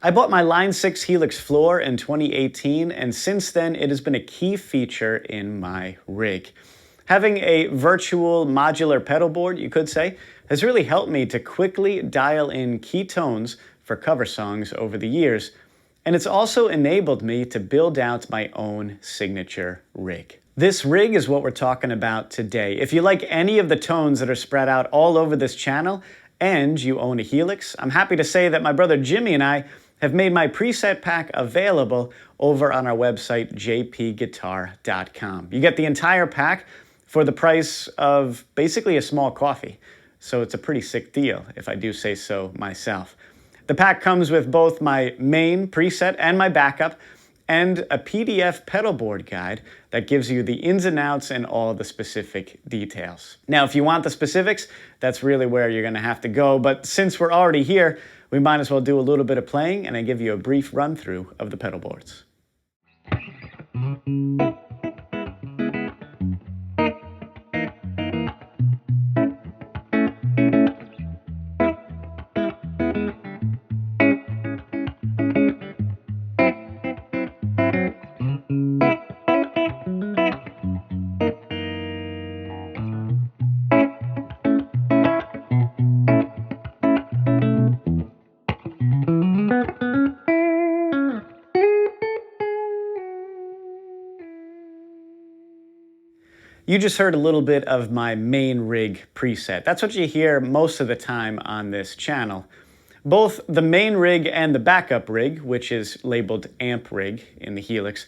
I bought my Line 6 Helix floor in 2018, and since then it has been a key feature in my rig. Having a virtual modular pedal board, you could say, has really helped me to quickly dial in key tones for cover songs over the years, and it's also enabled me to build out my own signature rig. This rig is what we're talking about today. If you like any of the tones that are spread out all over this channel and you own a Helix, I'm happy to say that my brother Jimmy and I have made my preset pack available over on our website, jpguitar.com. You get the entire pack for the price of basically a small coffee. So it's a pretty sick deal, if I do say so myself. The pack comes with both my main preset and my backup, and a PDF pedal board guide that gives you the ins and outs and all the specific details. Now, if you want the specifics, that's really where you're gonna have to go, but since we're already here, we might as well do a little bit of playing and I give you a brief run through of the pedal boards. You just heard a little bit of my main rig preset. That's what you hear most of the time on this channel. Both the main rig and the backup rig, which is labeled amp rig in the Helix,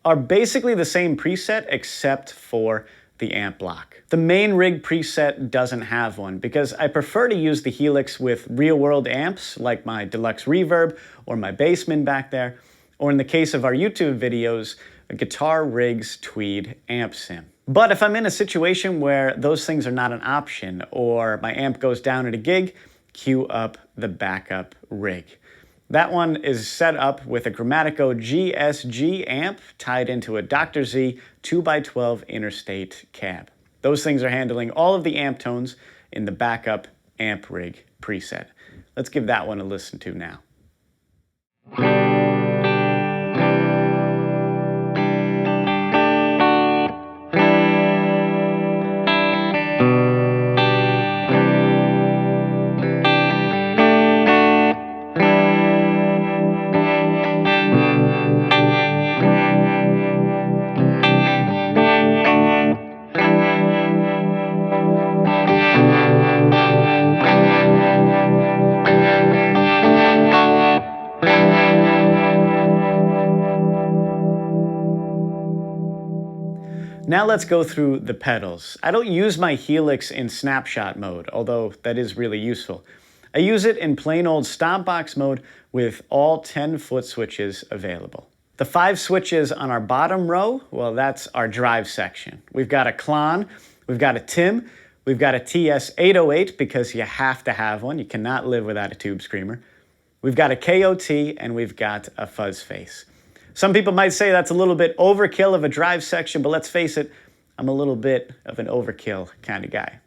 are basically the same preset except for the amp block. The main rig preset doesn't have one because I prefer to use the Helix with real-world amps like my Deluxe Reverb or my Bassman back there, or in the case of our YouTube videos, a Guitar Rigs Tweed amp sim. But if I'm in a situation where those things are not an option or my amp goes down at a gig, cue up the backup rig. That one is set up with a Chromatico GSG amp tied into a Dr. Z 2x12 interstate cab. Those things are handling all of the amp tones in the backup amp rig preset. Let's give that one a listen to now. Now let's go through the pedals. I don't use my Helix in snapshot mode, although that is really useful. I use it in plain old stomp box mode with all 10 foot switches available. The 5 switches on our bottom row, well, that's our drive section. We've got a Klon, we've got a Tim, we've got a TS-808 because you have to have one. You cannot live without a tube screamer. We've got a KOT and we've got a fuzz face. Some people might say that's a little bit overkill of a drive section, but let's face it, I'm a little bit of an overkill kind of guy.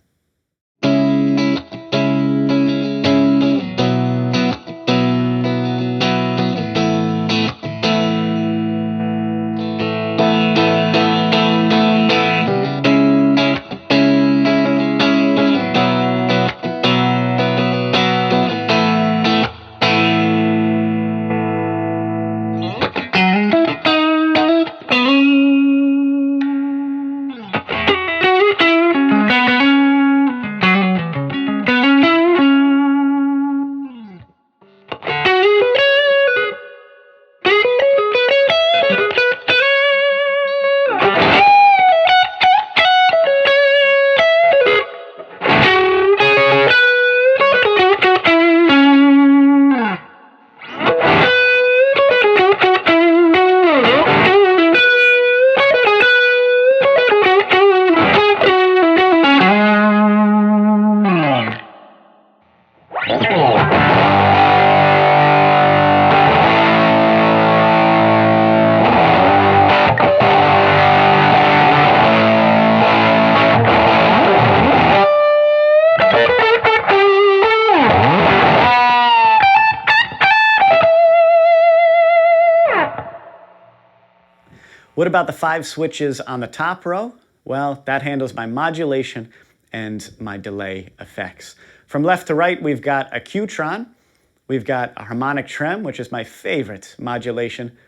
What about the 5 switches on the top row? Well, that handles my modulation and my delay effects. From left to right, we've got a Q-Tron. We've got a harmonic trem, which is my favorite modulation.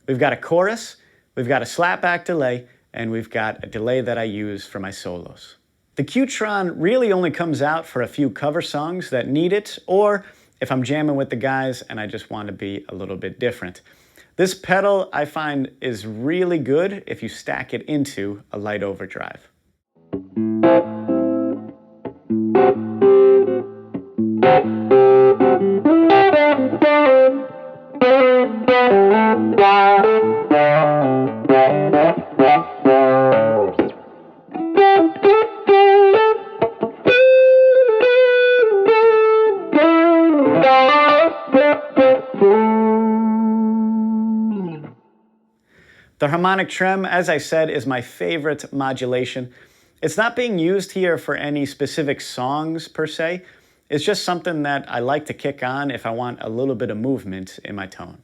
We've got a chorus. We've got a slapback delay, and we've got a delay that I use for my solos. The Q-Tron really only comes out for a few cover songs that need it, or if I'm jamming with the guys and I just want to be a little bit different. This pedal I find is really good if you stack it into a light overdrive. The harmonic trem, as I said, is my favorite modulation. It's not being used here for any specific songs per se. It's just something that I like to kick on if I want a little bit of movement in my tone.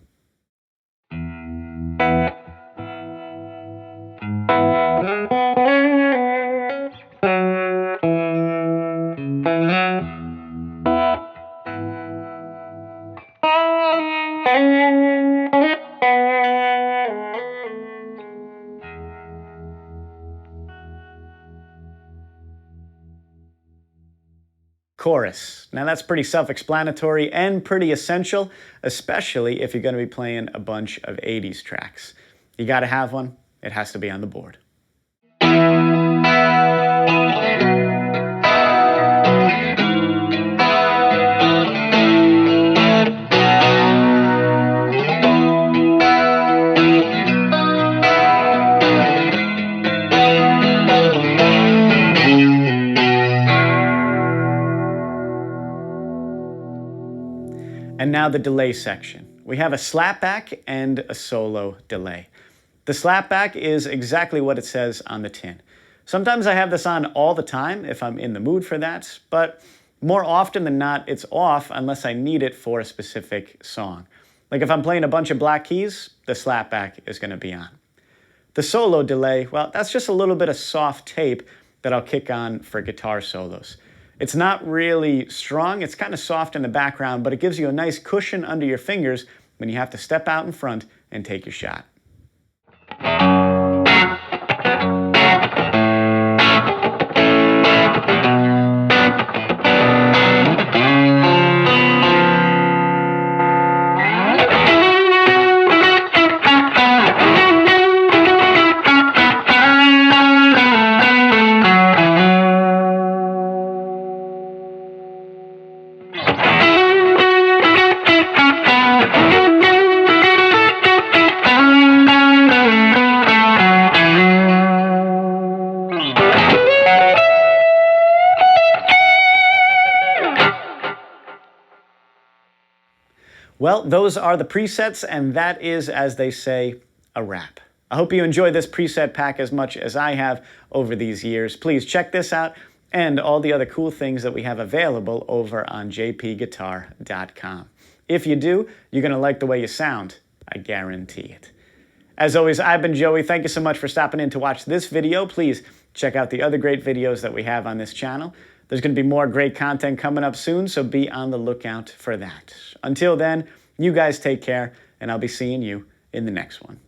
Chorus. Now that's pretty self-explanatory and pretty essential, especially if you're going to be playing a bunch of 80s tracks. You got to have one. It has to be on the board. And now the delay section. We have a slapback and a solo delay. The slapback is exactly what it says on the tin. Sometimes I have this on all the time if I'm in the mood for that, but more often than not, it's off unless I need it for a specific song. Like if I'm playing a bunch of black keys, the slapback is going to be on. The solo delay, well, that's just a little bit of soft tape that I'll kick on for guitar solos. It's not really strong, it's kind of soft in the background, but it gives you a nice cushion under your fingers when you have to step out in front and take your shot. Well, those are the presets, and that is, as they say, a wrap. I hope you enjoy this preset pack as much as I have over these years. Please check this out and all the other cool things that we have available over on jpguitar.com. If you do, you're going to like the way you sound. I guarantee it. As always, I've been Joey. Thank you so much for stopping in to watch this video. Please check out the other great videos that we have on this channel. There's going to be more great content coming up soon, so be on the lookout for that. Until then, you guys take care, and I'll be seeing you in the next one.